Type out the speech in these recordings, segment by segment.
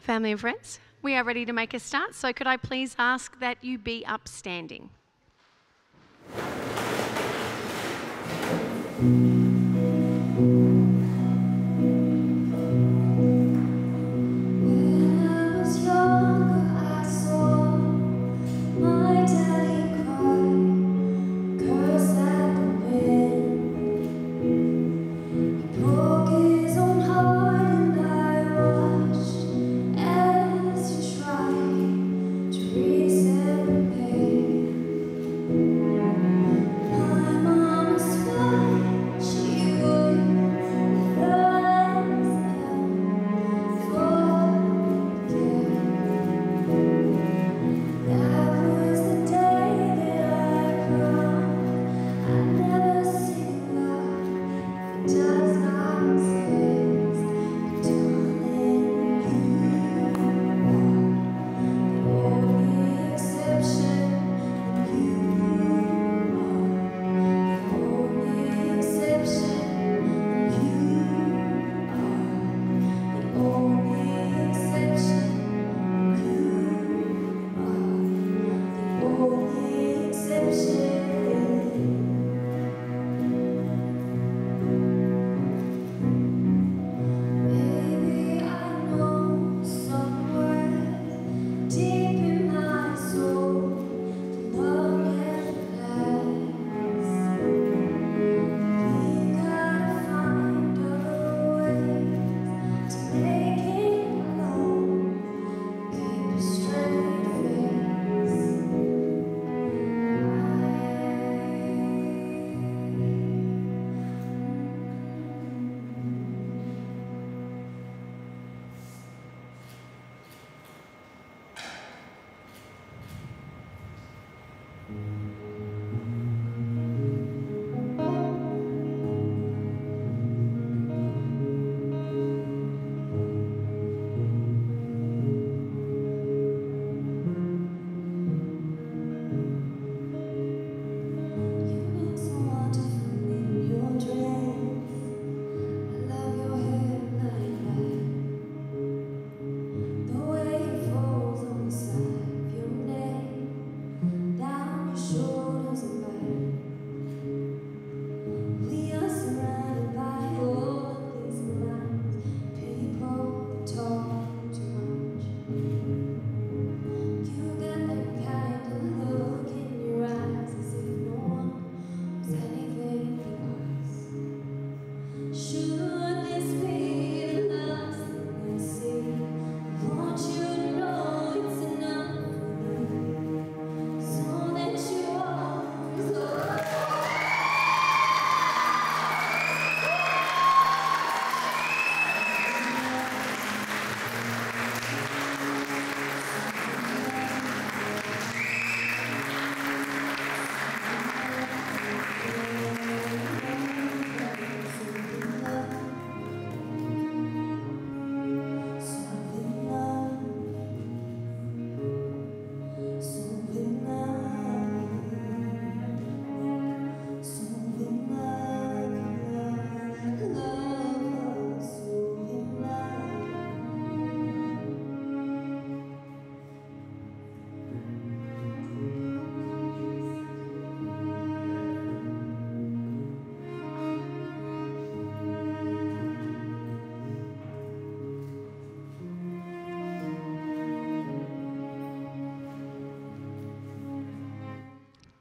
Family and friends, we are ready to make a start, so could I please ask that you be upstanding?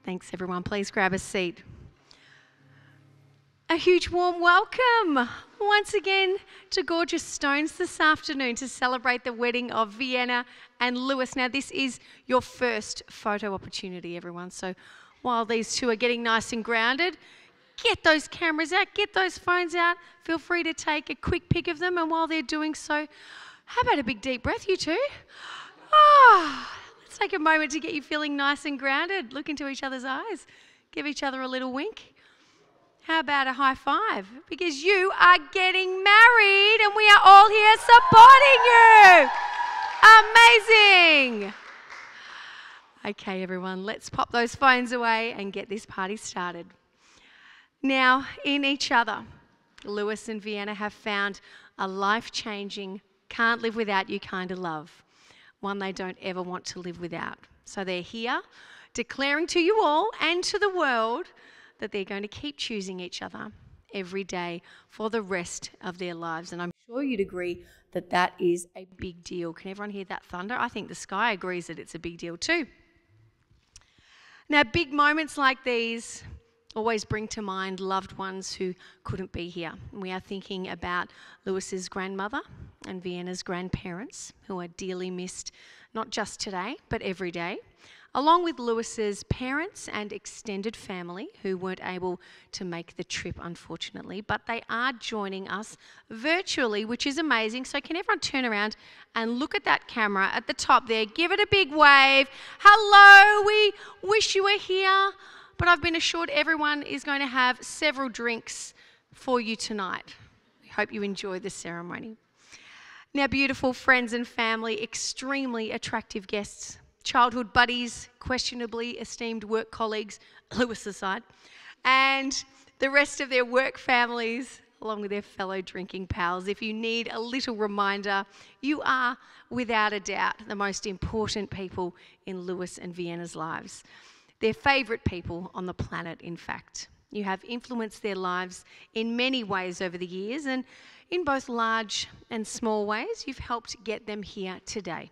Thanks, everyone. Please grab a seat. A huge warm welcome once again to Gorgeous Stones this afternoon to celebrate the wedding of Vienna and Louis. Now, this is your first photo opportunity, everyone. So while these two are getting nice and grounded, get those cameras out, get those phones out. Feel free to take a quick pic of them. And while they're doing so, how about a big deep breath, you two? Let's take a moment to get you feeling nice and grounded. Look into each other's eyes. Give each other a little wink. How about a high five? Because you are getting married and we are all here supporting you. Amazing. Okay, everyone, let's pop those phones away and get this party started. Now, in each other, Louis and Vienna have found a life-changing can't live without you kind of love, one they don't ever want to live without. So they're here declaring to you all and to the world that they're going to keep choosing each other every day for the rest of their lives. And I'm sure you'd agree that that is a big deal. Can everyone hear that thunder? I think the sky agrees that it's a big deal too. Now, big moments like these always bring to mind loved ones who couldn't be here. We are thinking about Louis's grandmother and Vienna's grandparents, who are dearly missed, not just today, but every day, along with Louis's parents and extended family who weren't able to make the trip, unfortunately, but they are joining us virtually, which is amazing. So can everyone turn around and look at that camera at the top there? Give it a big wave. Hello, we wish you were here. But I've been assured everyone is going to have several drinks for you tonight. We hope you enjoy the ceremony. Now, beautiful friends and family, extremely attractive guests, childhood buddies, questionably esteemed work colleagues, Louis aside, and the rest of their work families, along with their fellow drinking pals. If you need a little reminder, you are, without a doubt, the most important people in Louis and Vienna's lives. Their favourite people on the planet, in fact. You have influenced their lives in many ways over the years, and in both large and small ways, you've helped get them here today.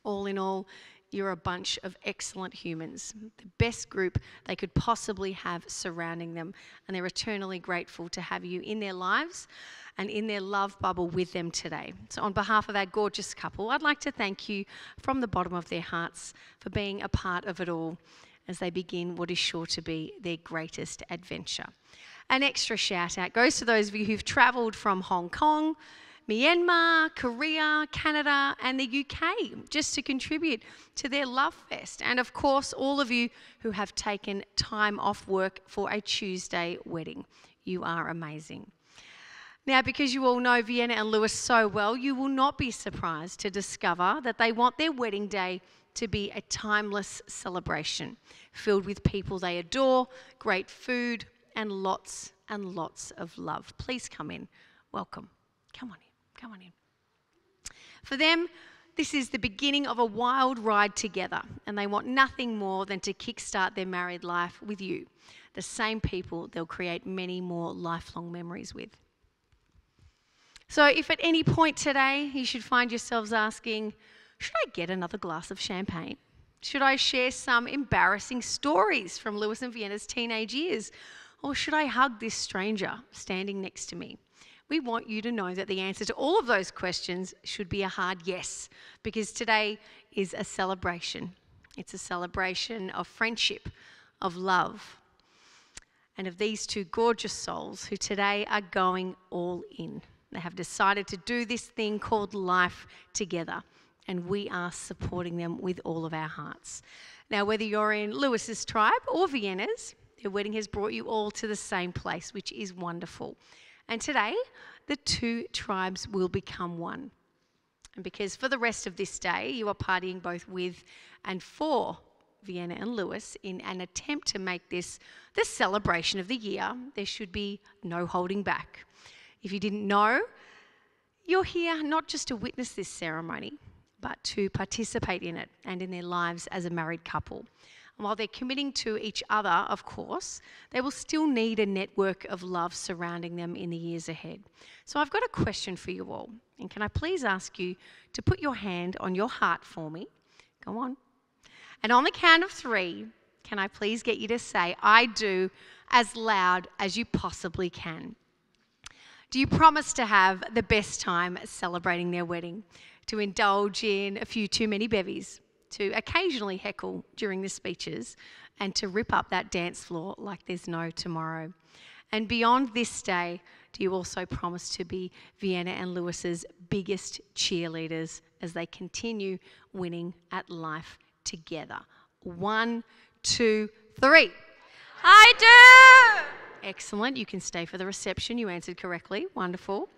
All in all, you're a bunch of excellent humans, the best group they could possibly have surrounding them, and they're eternally grateful to have you in their lives and in their love bubble with them today. So on behalf of our gorgeous couple, I'd like to thank you from the bottom of their hearts for being a part of it all as they begin what is sure to be their greatest adventure. An extra shout out goes to those of you who've travelled from Hong Kong, Myanmar, Korea, Canada and the UK just to contribute to their love fest. And of course, all of you who have taken time off work for a Tuesday wedding. You are amazing. Now, because you all know Vienna and Louis so well, you will not be surprised to discover that they want their wedding day to be a timeless celebration filled with people they adore, great food, and lots of love. Please come in. Welcome. Come on in. Come on in. For them, this is the beginning of a wild ride together, and they want nothing more than to kickstart their married life with you, the same people they'll create many more lifelong memories with. So if at any point today you should find yourselves asking, should I get another glass of champagne? Should I share some embarrassing stories from Louis and Vienna's teenage years? Or should I hug this stranger standing next to me? We want you to know that the answer to all of those questions should be a hard yes, because today is a celebration. It's a celebration of friendship, of love, and of these two gorgeous souls who today are going all in. They have decided to do this thing called life together, and we are supporting them with all of our hearts. Now, whether you're in Louis's tribe or Vienna's, their wedding has brought you all to the same place, which is wonderful. And today, the two tribes will become one. And because for the rest of this day, you are partying both with and for Vienna and Louis in an attempt to make this the celebration of the year, there should be no holding back. If you didn't know, you're here not just to witness this ceremony, but to participate in it and in their lives as a married couple. And while they're committing to each other, of course, they will still need a network of love surrounding them in the years ahead. So I've got a question for you all. And can I please ask you to put your hand on your heart for me? Go on. And on the count of 3, can I please get you to say, I do, as loud as you possibly can? Do you promise to have the best time celebrating their wedding? To indulge in a few too many bevies? To occasionally heckle during the speeches? And to rip up that dance floor like there's no tomorrow? And beyond this day, do you also promise to be Vienna and Louis's biggest cheerleaders as they continue winning at life together? 1, 2, 3. I do! Excellent. You can stay for the reception. You answered correctly. Wonderful.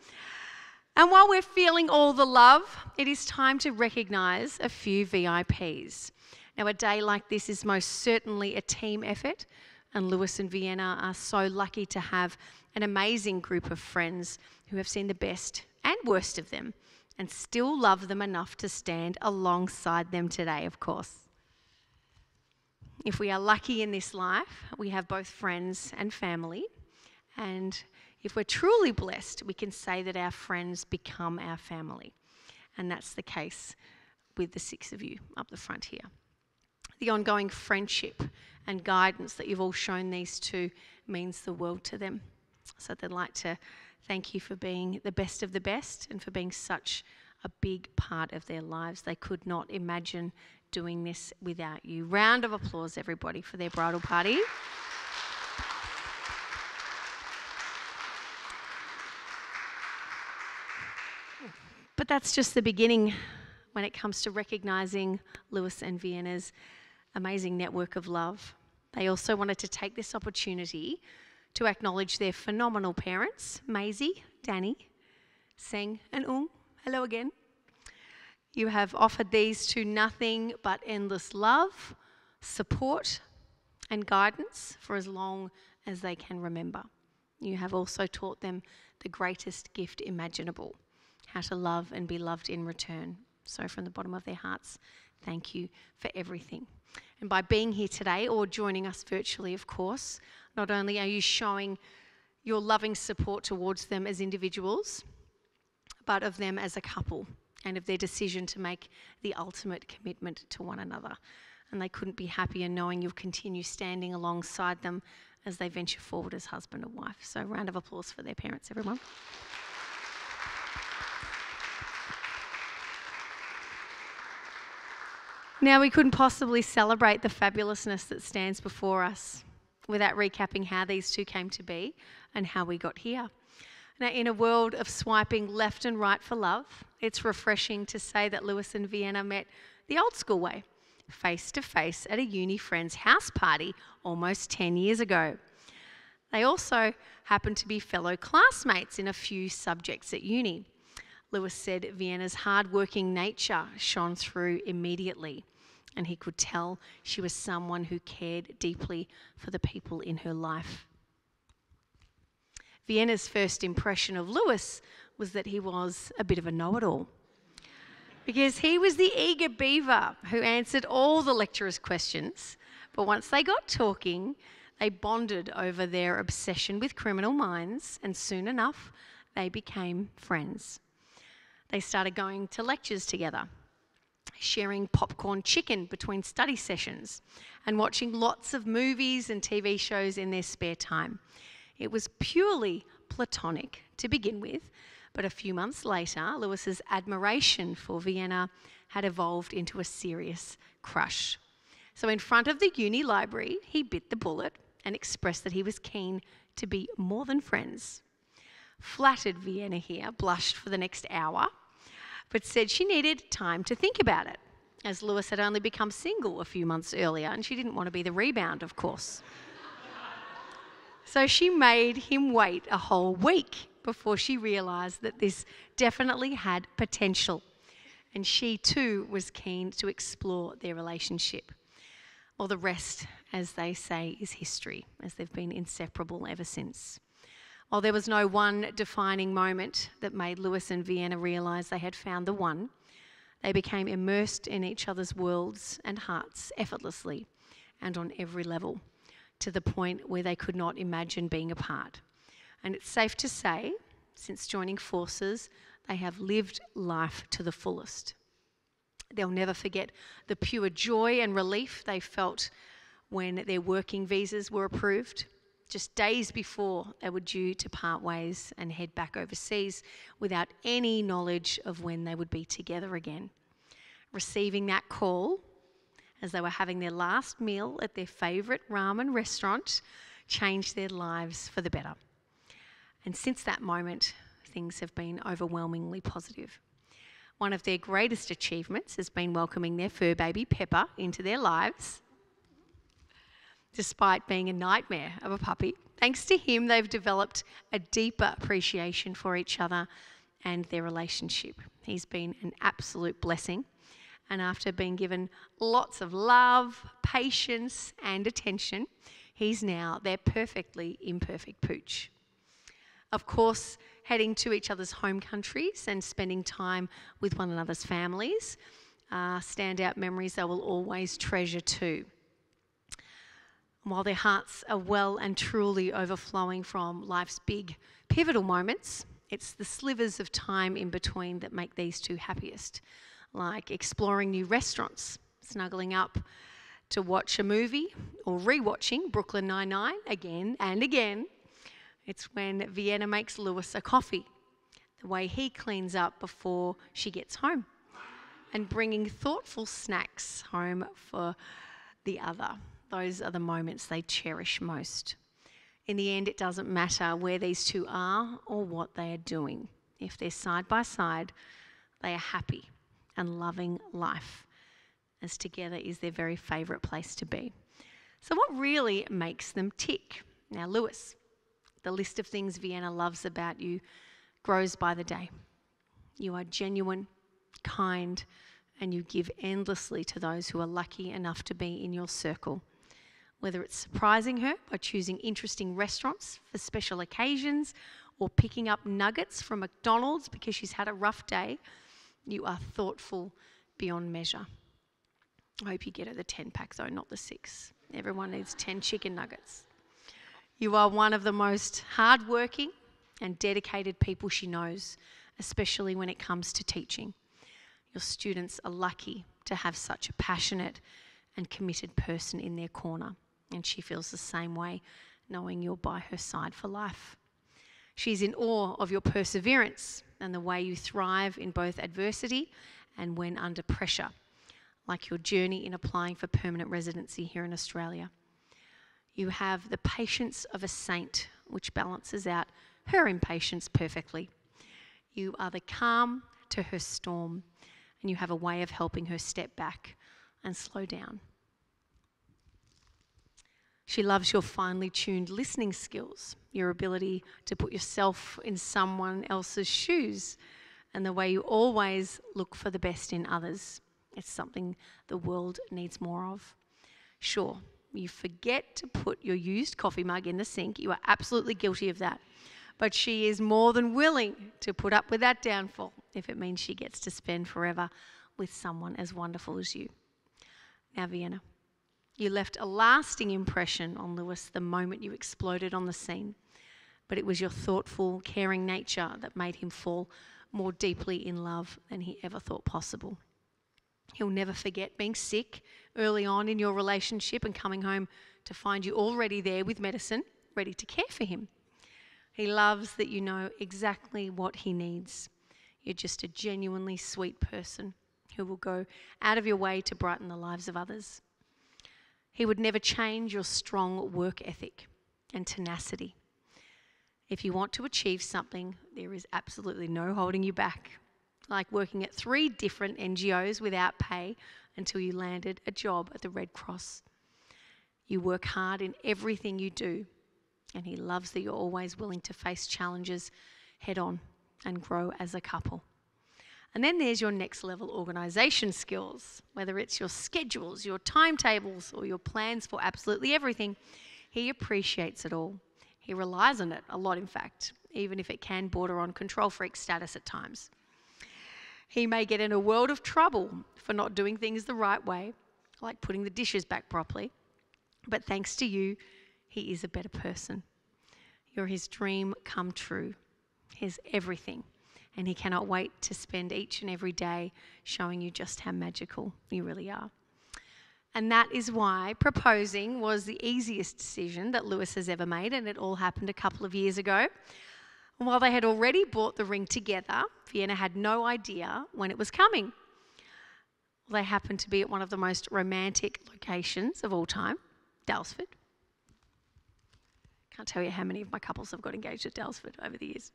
And while we're feeling all the love, it is time to recognise a few VIPs. Now, a day like this is most certainly a team effort, and Louis and Vienna are so lucky to have an amazing group of friends who have seen the best and worst of them and still love them enough to stand alongside them today, of course. If we are lucky in this life, we have both friends and family. And if we're truly blessed, we can say that our friends become our family. And that's the case with the 6 of you up the front here. The ongoing friendship and guidance that you've all shown these two means the world to them. So they'd like to thank you for being the best of the best and for being such a big part of their lives. They could not imagine doing this without you. Round of applause, everybody, for their bridal party. But that's just the beginning when it comes to recognising Louis and Vienna's amazing network of love. They also wanted to take this opportunity to acknowledge their phenomenal parents, Maisie, Danny, Seng and Ung. Hello again. You have offered these two nothing but endless love, support and guidance for as long as they can remember. You have also taught them the greatest gift imaginable, how to love and be loved in return. So from the bottom of their hearts, thank you for everything. And by being here today or joining us virtually, of course, not only are you showing your loving support towards them as individuals, but of them as a couple and of their decision to make the ultimate commitment to one another. And they couldn't be happier knowing you'll continue standing alongside them as they venture forward as husband and wife. So round of applause for their parents, everyone. Now, we couldn't possibly celebrate the fabulousness that stands before us without recapping how these two came to be and how we got here. Now, in a world of swiping left and right for love, it's refreshing to say that Louis and Vienna met the old school way, face to face at a uni friend's house party almost 10 years ago. They also happened to be fellow classmates in a few subjects at uni. Louis said Vienna's hard-working nature shone through immediately, and he could tell she was someone who cared deeply for the people in her life. Vienna's first impression of Louis was that he was a bit of a know-it-all, because he was the eager beaver who answered all the lecturer's questions. But once they got talking, they bonded over their obsession with criminal minds, and soon enough, they became friends. They started going to lectures together, sharing popcorn chicken between study sessions, and watching lots of movies and TV shows in their spare time. It was purely platonic to begin with, but a few months later, Louis's admiration for Vienna had evolved into a serious crush. So in front of the uni library, he bit the bullet and expressed that he was keen to be more than friends. Flattered Vienna here blushed for the next hour, but said she needed time to think about it, as Louis had only become single a few months earlier, and she didn't want to be the rebound, of course. So she made him wait a whole week before she realised that this definitely had potential, and she too was keen to explore their relationship. Well, the rest, as they say, is history, as they've been inseparable ever since. While there was no one defining moment that made Louis and Vienna realise they had found the one, they became immersed in each other's worlds and hearts effortlessly and on every level, to the point where they could not imagine being apart. And it's safe to say, since joining forces, they have lived life to the fullest. They'll never forget the pure joy and relief they felt when their working visas were approved, just days before they were due to part ways and head back overseas without any knowledge of when they would be together again. Receiving that call as they were having their last meal at their favourite ramen restaurant changed their lives for the better. And since that moment, things have been overwhelmingly positive. One of their greatest achievements has been welcoming their fur baby, Pepper, into their lives. Despite being a nightmare of a puppy, thanks to him, they've developed a deeper appreciation for each other and their relationship. He's been an absolute blessing. And after being given lots of love, patience, and attention, he's now their perfectly imperfect pooch. Of course, heading to each other's home countries and spending time with one another's families. Standout memories they will always treasure too. While their hearts are well and truly overflowing from life's big pivotal moments, it's the slivers of time in between that make these two happiest, like exploring new restaurants, snuggling up to watch a movie, or rewatching Brooklyn Nine-Nine again and again. It's when Vienna makes Louis a coffee, the way he cleans up before she gets home, and bringing thoughtful snacks home for the other. Those are the moments they cherish most. In the end, it doesn't matter where these two are or what they are doing. If they're side by side, they are happy and loving life, as together is their very favourite place to be. So what really makes them tick? Now, Louis, the list of things Vienna loves about you grows by the day. You are genuine, kind, and you give endlessly to those who are lucky enough to be in your circle. Whether it's surprising her by choosing interesting restaurants for special occasions or picking up nuggets from McDonald's because she's had a rough day, you are thoughtful beyond measure. I hope you get her the 10-pack though, not the 6. Everyone needs 10 chicken nuggets. You are one of the most hardworking and dedicated people she knows, especially when it comes to teaching. Your students are lucky to have such a passionate and committed person in their corner, and she feels the same way, knowing you're by her side for life. She's in awe of your perseverance and the way you thrive in both adversity and when under pressure, like your journey in applying for permanent residency here in Australia. You have the patience of a saint, which balances out her impatience perfectly. You are the calm to her storm, and you have a way of helping her step back and slow down. She loves your finely tuned listening skills, your ability to put yourself in someone else's shoes, and the way you always look for the best in others. It's something the world needs more of. Sure, you forget to put your used coffee mug in the sink. You are absolutely guilty of that. But she is more than willing to put up with that downfall if it means she gets to spend forever with someone as wonderful as you. Now, Vienna, you left a lasting impression on Louis the moment you exploded on the scene, but it was your thoughtful, caring nature that made him fall more deeply in love than he ever thought possible. He'll never forget being sick early on in your relationship and coming home to find you already there with medicine, ready to care for him. He loves that you know exactly what he needs. You're just a genuinely sweet person who will go out of your way to brighten the lives of others. He would never change your strong work ethic and tenacity. If you want to achieve something, there is absolutely no holding you back. Like working at 3 different NGOs without pay until you landed a job at the Red Cross. You work hard in everything you do, and he loves that you're always willing to face challenges head on and grow as a couple. And then there's your next level organisation skills, whether it's your schedules, your timetables, or your plans for absolutely everything. He appreciates it all. He relies on it a lot, in fact, even if it can border on control freak status at times. He may get in a world of trouble for not doing things the right way, like putting the dishes back properly. But thanks to you, he is a better person. You're his dream come true, his everything. And he cannot wait to spend each and every day showing you just how magical you really are. And that is why proposing was the easiest decision that Louis has ever made, and it all happened a couple of years ago. While they had already bought the ring together, Vienna had no idea when it was coming. They happened to be at one of the most romantic locations of all time, Dalesford. Can't tell you how many of my couples have got engaged at Dalesford over the years.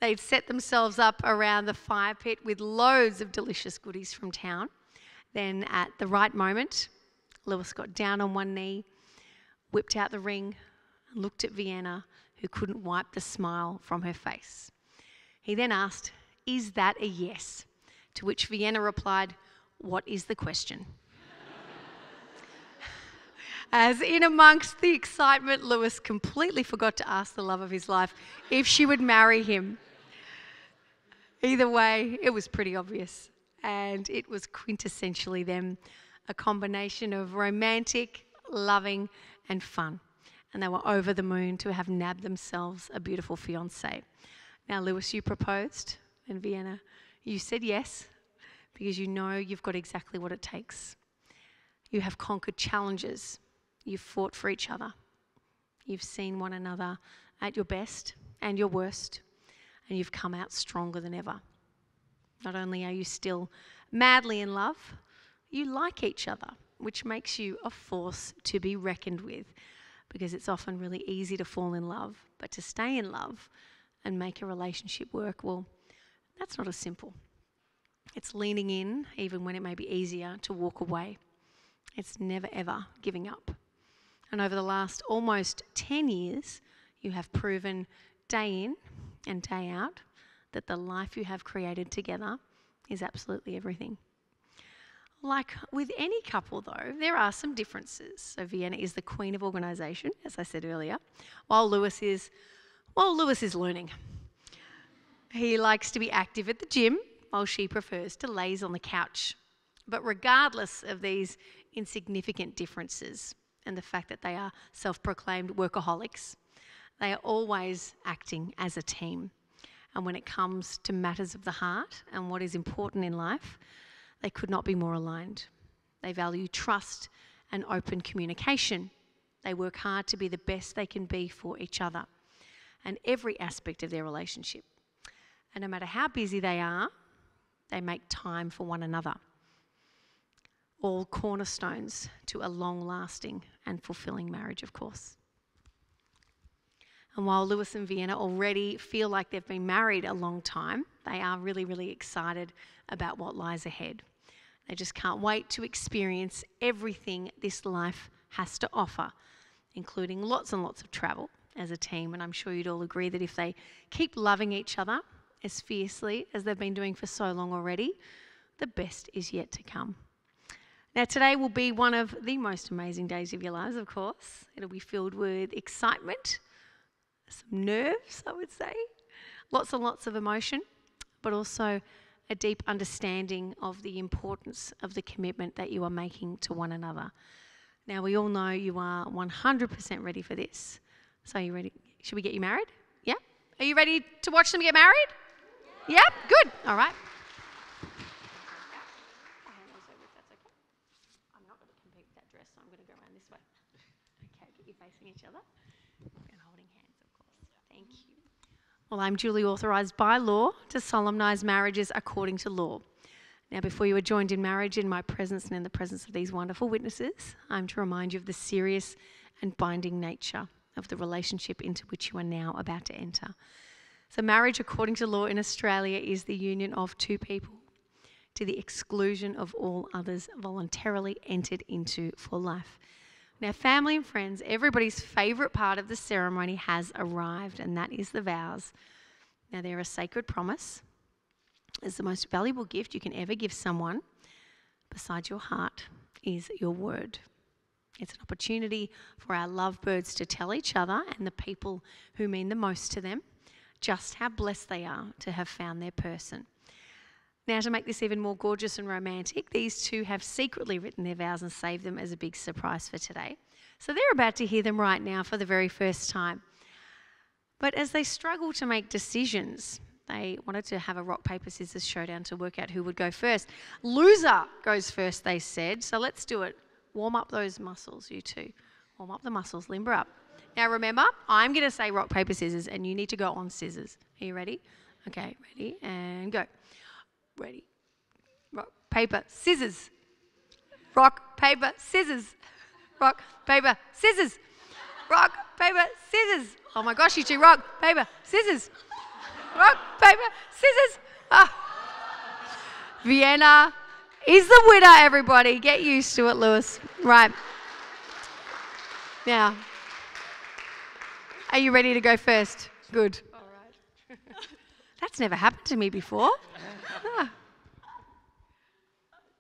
They'd set themselves up around the fire pit with loads of delicious goodies from town. Then at the right moment, Louis got down on one knee, whipped out the ring, and looked at Vienna, who couldn't wipe the smile from her face. He then asked, "Is that a yes?" To which Vienna replied, "What is the question?" As in amongst the excitement, Louis completely forgot to ask the love of his life if she would marry him. Either way, it was pretty obvious. And it was quintessentially them, a combination of romantic, loving, and fun. And they were over the moon to have nabbed themselves a beautiful fiancé. Now, Louis, you proposed, and Vienna, you said yes, because you know you've got exactly what it takes. You have conquered challenges. You've fought for each other. You've seen one another at your best and your worst, and you've come out stronger than ever. Not only are you still madly in love, you like each other, which makes you a force to be reckoned with, because it's often really easy to fall in love, but to stay in love and make a relationship work, well, that's not as simple. It's leaning in, even when it may be easier to walk away. It's never, ever giving up. And over the last almost 10 years, you have proven day in and day out that the life you have created together is absolutely everything. Like with any couple, though, there are some differences. So Vienna is the queen of organisation, as I said earlier, while Louis is learning. He likes to be active at the gym, while she prefers to laze on the couch. But regardless of these insignificant differences and the fact that they are self-proclaimed workaholics, they are always acting as a team. And when it comes to matters of the heart and what is important in life, they could not be more aligned. They value trust and open communication. They work hard to be the best they can be for each other and every aspect of their relationship. And no matter how busy they are, they make time for one another. All cornerstones to a long-lasting and fulfilling marriage, of course. And while Louis and Vienna already feel like they've been married a long time, they are really, really excited about what lies ahead. They just can't wait to experience everything this life has to offer, including lots and lots of travel as a team. And I'm sure you'd all agree that if they keep loving each other as fiercely as they've been doing for so long already, the best is yet to come. Now, today will be one of the most amazing days of your lives, of course. It'll be filled with excitement, some nerves, I would say, lots and lots of emotion, but also a deep understanding of the importance of the commitment that you are making to one another. Now, we all know you are 100% ready for this. So are you ready? Should we get you married? Yeah? Are you ready to watch them get married? Yeah? Good. All right. I'm not going to compete with that dress, so I'm going to go around this way. Okay, get you facing each other and holding hands, of course. Thank you. Well, I'm duly authorised by law to solemnise marriages according to law. Now, before you are joined in marriage in my presence and in the presence of these wonderful witnesses, I'm to remind you of the serious and binding nature of the relationship into which you are now about to enter. So marriage, according to law in Australia, is the union of two people to the exclusion of all others voluntarily entered into for life. Now, family and friends, everybody's favourite part of the ceremony has arrived, and that is the vows. Now, they're a sacred promise. It's the most valuable gift you can ever give someone, besides your heart, is your word. It's an opportunity for our lovebirds to tell each other and the people who mean the most to them just how blessed they are to have found their person. Now, to make this even more gorgeous and romantic, these two have secretly written their vows and saved them as a big surprise for today. So they're about to hear them right now for the very first time. But as they struggle to make decisions, they wanted to have a rock, paper, scissors showdown to work out who would go first. Loser goes first, they said. So let's do it. Warm up those muscles, you two. Warm up the muscles, limber up. Now remember, I'm going to say rock, paper, scissors, and you need to go on scissors. Are you ready? Okay, ready, and go. Ready. Rock, paper, scissors. Rock, paper, scissors. Rock, paper, scissors. Rock, paper, scissors. Oh my gosh, you two. Rock, paper, scissors. Rock, paper, scissors. Ah. Vienna is the winner, everybody. Get used to it, Louis. Right. Now, are you ready to go first? Good. All right. That's never happened to me before. Ah.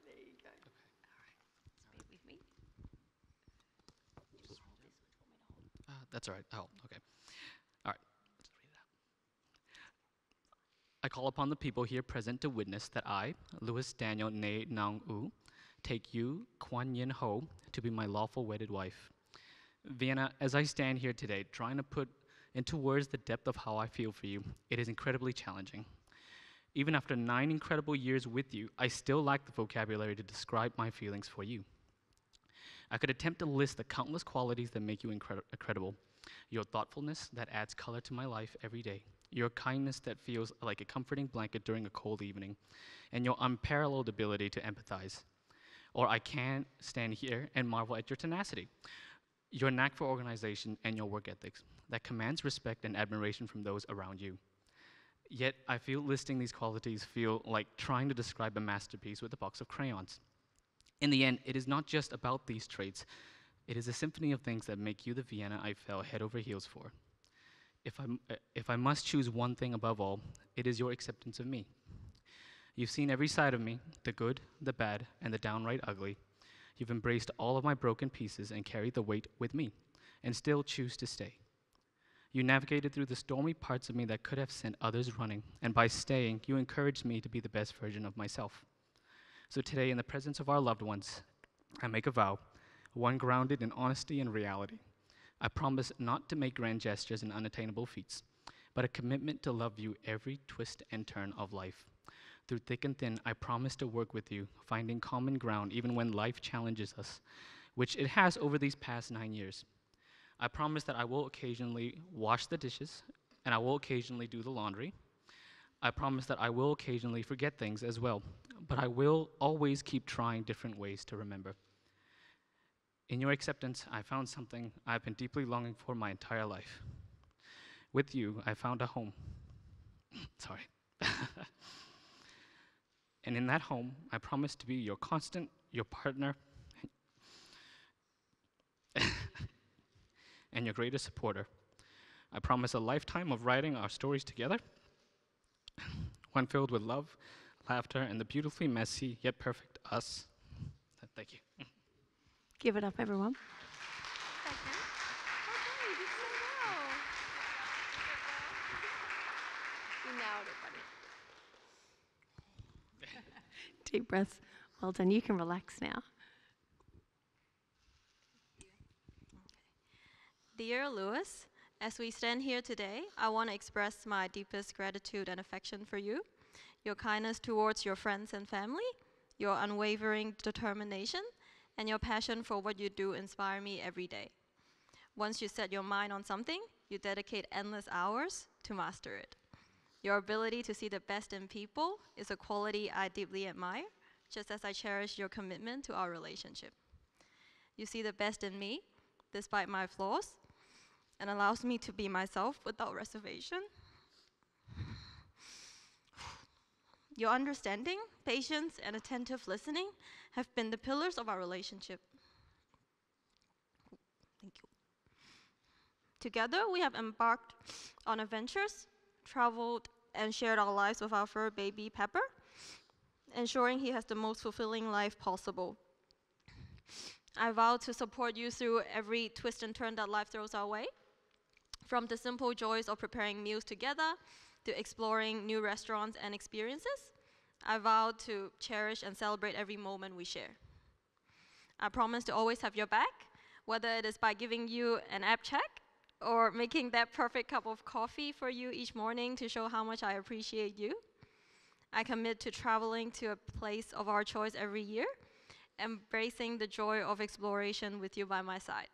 There you go. All right. Speak with me. That's all right. Oh, okay. All right. Let's read it I call upon the people here present to witness that I, Louis Daniel Ne Nang U, take you, Kuan Yin Ho, to be my lawful wedded wife. Vienna, as I stand here today, trying to put into words the depth of how I feel for you, it is incredibly challenging. Even after 9 incredible years with you, I still lack the vocabulary to describe my feelings for you. I could attempt to list the countless qualities that make you incredible. Your thoughtfulness that adds color to my life every day. Your kindness that feels like a comforting blanket during a cold evening. And your unparalleled ability to empathize. Or I can stand here and marvel at your tenacity. Your knack for organization and your work ethics that commands respect and admiration from those around you. Yet, I feel listing these qualities feel like trying to describe a masterpiece with a box of crayons. In the end, it is not just about these traits. It is a symphony of things that make you the Vienna I fell head over heels for. If I must choose one thing above all, it is your acceptance of me. You've seen every side of me, the good, the bad, and the downright ugly. You've embraced all of my broken pieces and carried the weight with me, and still choose to stay. You navigated through the stormy parts of me that could have sent others running, and by staying, you encouraged me to be the best version of myself. So today, in the presence of our loved ones, I make a vow, one grounded in honesty and reality. I promise not to make grand gestures and unattainable feats, but a commitment to love you every twist and turn of life. Through thick and thin, I promise to work with you, finding common ground even when life challenges us, which it has over these past 9 years. I promise that I will occasionally wash the dishes, and I will occasionally do the laundry. I promise that I will occasionally forget things as well, but I will always keep trying different ways to remember. In your acceptance, I found something I've been deeply longing for my entire life. With you, I found a home. Sorry. And in that home, I promise to be your constant, your partner, and your greatest supporter. I promise a lifetime of writing our stories together, one filled with love, laughter, and the beautifully messy yet perfect us. Thank you. Give it up, everyone. You nailed it, buddy. Deep breaths. Well done. You can relax now. Dear Louis, as we stand here today, I want to express my deepest gratitude and affection for you, your kindness towards your friends and family, your unwavering determination, and your passion for what you do inspire me every day. Once you set your mind on something, you dedicate endless hours to master it. Your ability to see the best in people is a quality I deeply admire, just as I cherish your commitment to our relationship. You see the best in me, despite my flaws, and allows me to be myself without reservation. Your understanding, patience, and attentive listening have been the pillars of our relationship. Thank you. Together, we have embarked on adventures, traveled, and shared our lives with our fur baby, Pepper, ensuring he has the most fulfilling life possible. I vow to support you through every twist and turn that life throws our way, from the simple joys of preparing meals together to exploring new restaurants and experiences. I vow to cherish and celebrate every moment we share. I promise to always have your back, whether it is by giving you an app check or making that perfect cup of coffee for you each morning to show how much I appreciate you. I commit to traveling to a place of our choice every year, embracing the joy of exploration with you by my side.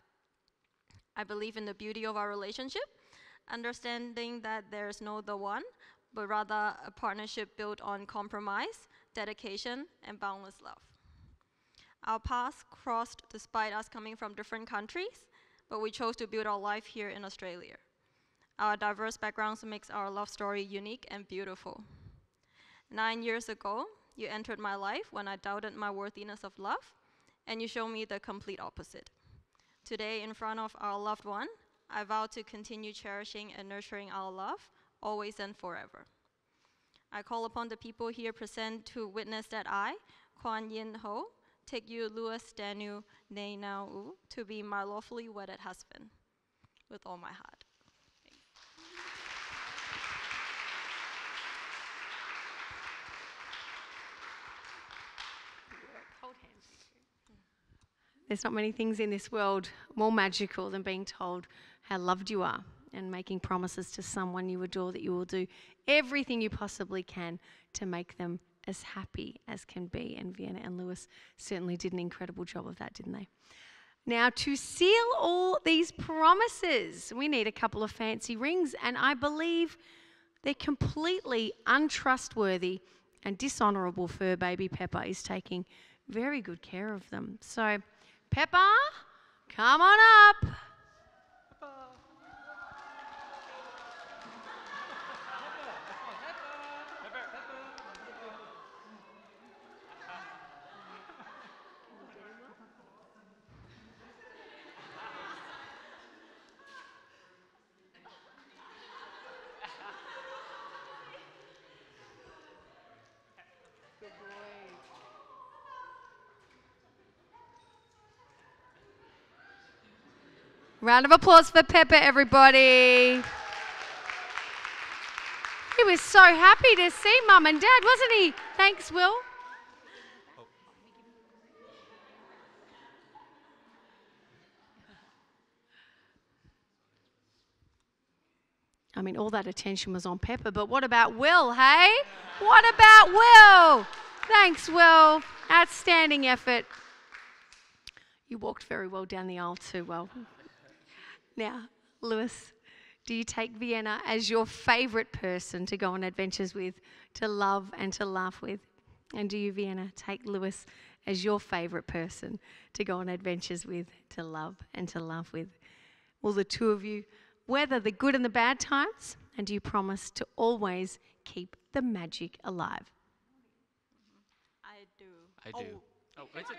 I believe in the beauty of our relationship, understanding that there is no the one, but rather a partnership built on compromise, dedication, and boundless love. Our paths crossed despite us coming from different countries, but we chose to build our life here in Australia. Our diverse backgrounds makes our love story unique and beautiful. 9 years ago, you entered my life when I doubted my worthiness of love, and you showed me the complete opposite. Today, in front of our loved one, I vow to continue cherishing and nurturing our love, always and forever. I call upon the people here present to witness that I, Kuan Yin Ho, take you, Louis Daniel Ne Nau U, to be my lawfully wedded husband, with all my heart. There's not many things in this world more magical than being told how loved you are and making promises to someone you adore that you will do everything you possibly can to make them as happy as can be. And Vienna and Louis certainly did an incredible job of that, didn't they? Now, to seal all these promises, we need a couple of fancy rings, and I believe they're completely untrustworthy and dishonourable fur baby Pepper is taking very good care of them. So, Pepper, come on up. Round of applause for Pepper, everybody. He was so happy to see Mum and Dad, wasn't he? Thanks, Will. I mean, all that attention was on Pepper, but what about Will, hey? What about Will? Thanks, Will. Outstanding effort. You walked very well down the aisle too, well. Now, Louis, do you take Vienna as your favourite person to go on adventures with, to love and to laugh with? And do you, Vienna, take Louis as your favourite person to go on adventures with, to love and to laugh with? Will the two of you weather the good and the bad times? And do you promise to always keep the magic alive? I do. I do. Oh, Is it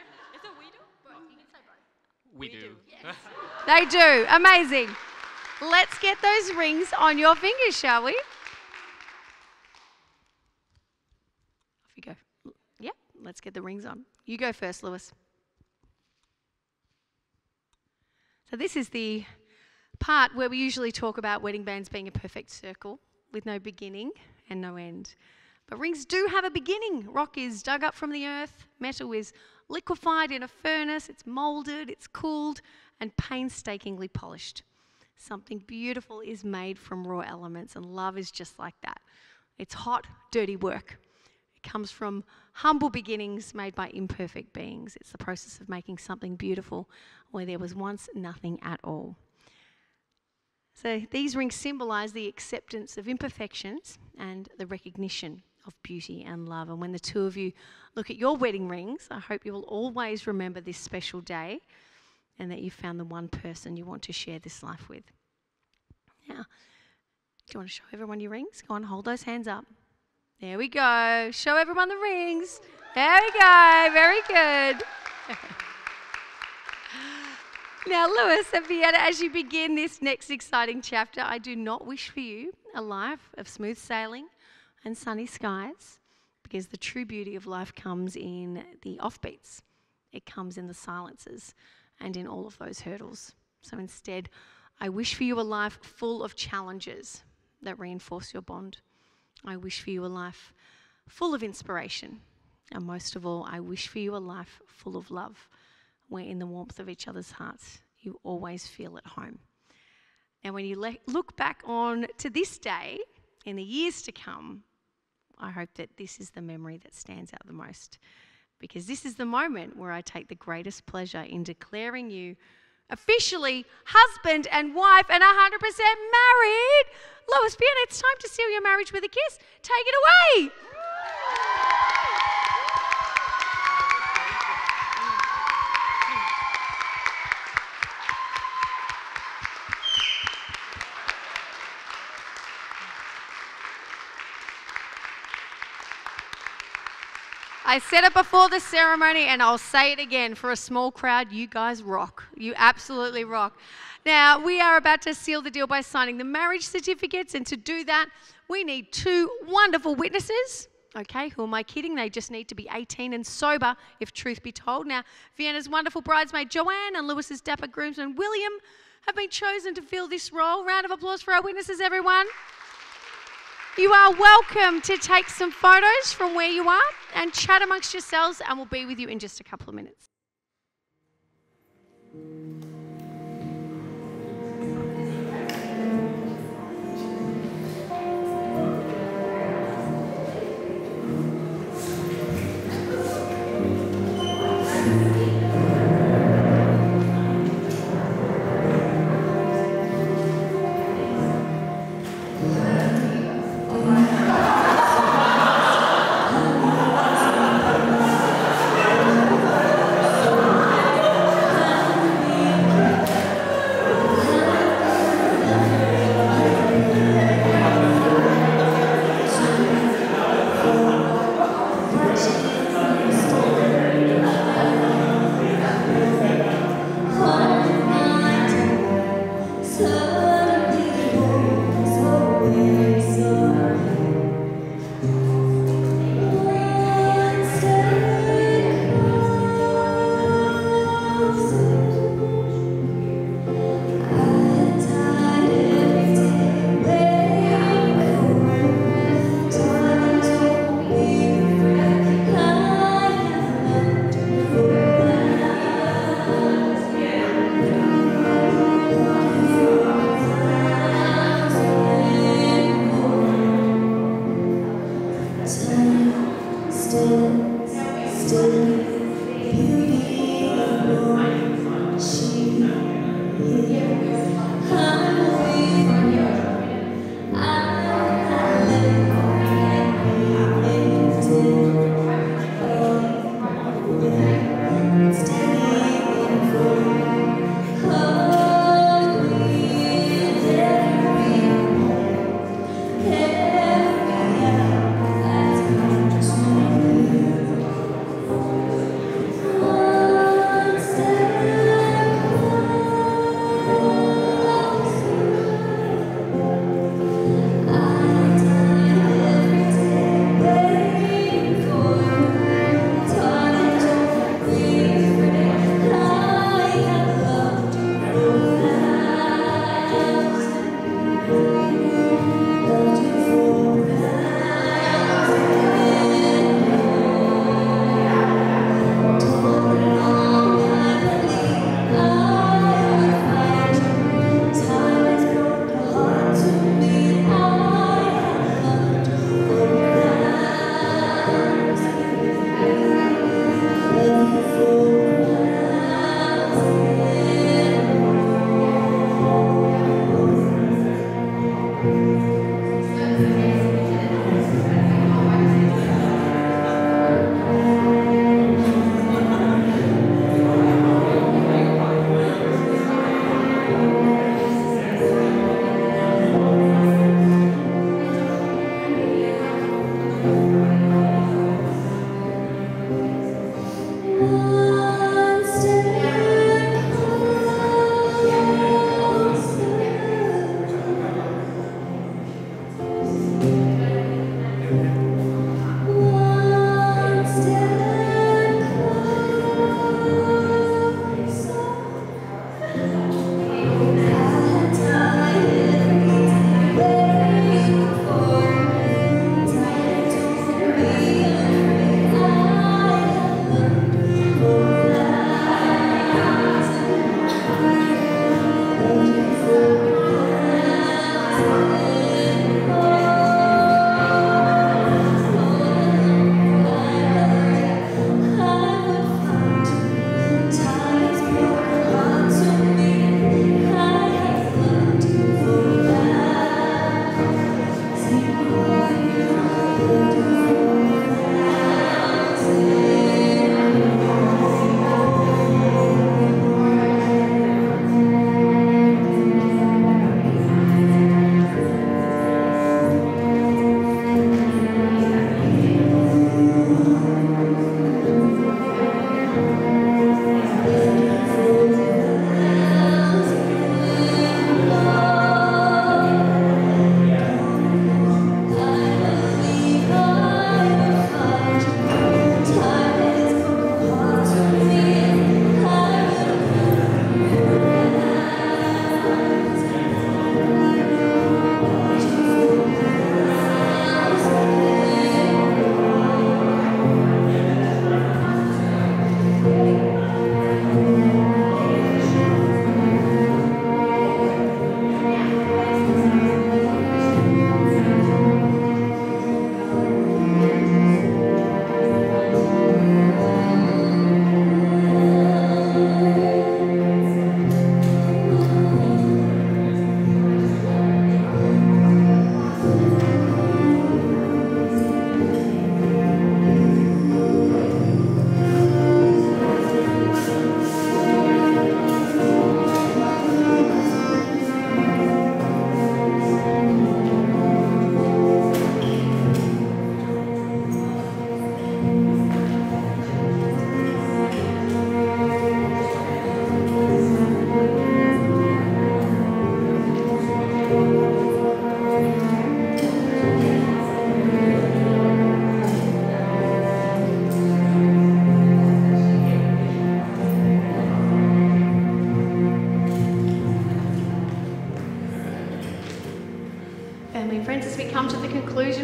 we do? we do. Yes. They do. Amazing. Let's get those rings on your fingers, shall we? Off you go. Yep, let's get the rings on. You go first, Louis. So this is the part where we usually talk about wedding bands being a perfect circle with no beginning and no end. But rings do have a beginning. Rock is dug up from the earth. Metal is liquefied in a furnace. It's moulded, it's cooled, and painstakingly polished. Something beautiful is made from raw elements, and love is just like that. It's hot, dirty work. It comes from humble beginnings made by imperfect beings. It's the process of making something beautiful where there was once nothing at all. So these rings symbolise the acceptance of imperfections and the recognition of beauty and love. And when the two of you look at your wedding rings, I hope you will always remember this special day and that you found the one person you want to share this life with. Now, do you want to show everyone your rings? Go on, hold those hands up. There we go. Show everyone the rings. There we go. Very good. Now, Louis and Vienna, as you begin this next exciting chapter, I do not wish for you a life of smooth sailing and sunny skies, because the true beauty of life comes in the offbeats. It comes in the silences and in all of those hurdles. So instead, I wish for you a life full of challenges that reinforce your bond. I wish for you a life full of inspiration. And most of all, I wish for you a life full of love, where in the warmth of each other's hearts, you always feel at home. And when you look back on to this day, in the years to come, I hope that this is the memory that stands out the most, because this is the moment where I take the greatest pleasure in declaring you officially husband and wife and 100% married. Louis+Vienna, it's time to seal your marriage with a kiss. Take it away. I said it before the ceremony and I'll say it again. For a small crowd, you guys rock. You absolutely rock. Now, we are about to seal the deal by signing the marriage certificates, and to do that, we need two wonderful witnesses. Okay, who am I kidding? They just need to be 18 and sober, if truth be told. Now, Vienna's wonderful bridesmaid Joanne and Lewis's dapper groomsman William have been chosen to fill this role. Round of applause for our witnesses, everyone. You are welcome to take some photos from where you are and chat amongst yourselves, and we'll be with you in just a couple of minutes.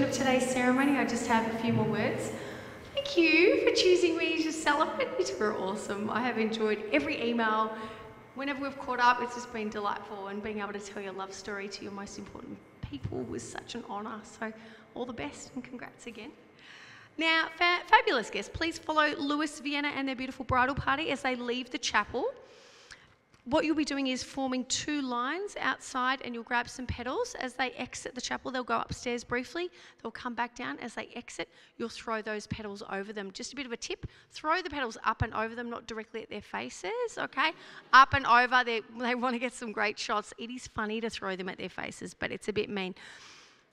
of today's ceremony, I just have a few more words. Thank you for choosing me to celebrate. You were awesome. I have enjoyed every email. Whenever we've caught up, it's just been delightful, and being able to tell your love story to your most important people was such an honour. So all the best and congrats again. Now, fabulous guests, please follow Louis+Vienna and their beautiful bridal party as they leave the chapel. What you'll be doing is forming 2 lines outside, and you'll grab some petals. As they exit the chapel, they'll go upstairs briefly. They'll come back down. As they exit, you'll throw those petals over them. Just a bit of a tip, throw the petals up and over them, not directly at their faces, okay? Up and over, they want to get some great shots. It is funny to throw them at their faces, but it's a bit mean.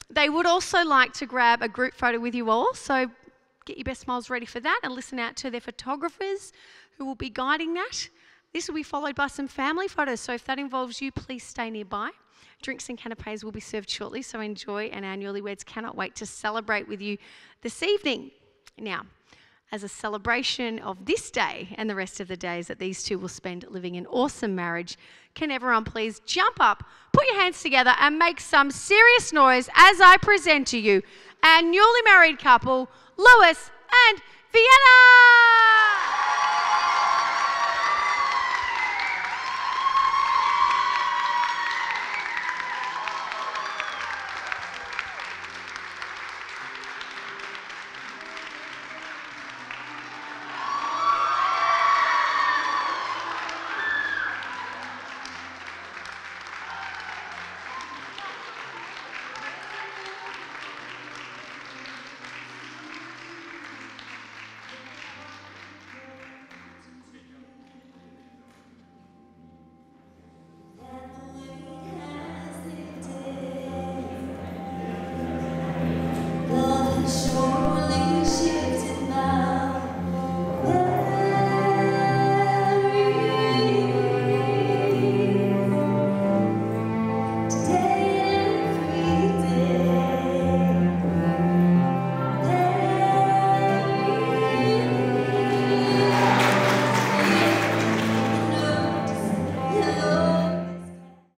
They would also like to grab a group photo with you all, so get your best smiles ready for that and listen out to their photographers who will be guiding that. This will be followed by some family photos, so if that involves you, please stay nearby. Drinks and canapes will be served shortly, so enjoy, and our newlyweds cannot wait to celebrate with you this evening. Now, as a celebration of this day and the rest of the days that these two will spend living an awesome marriage, can everyone please jump up, put your hands together and make some serious noise as I present to you our newly married couple, Louis and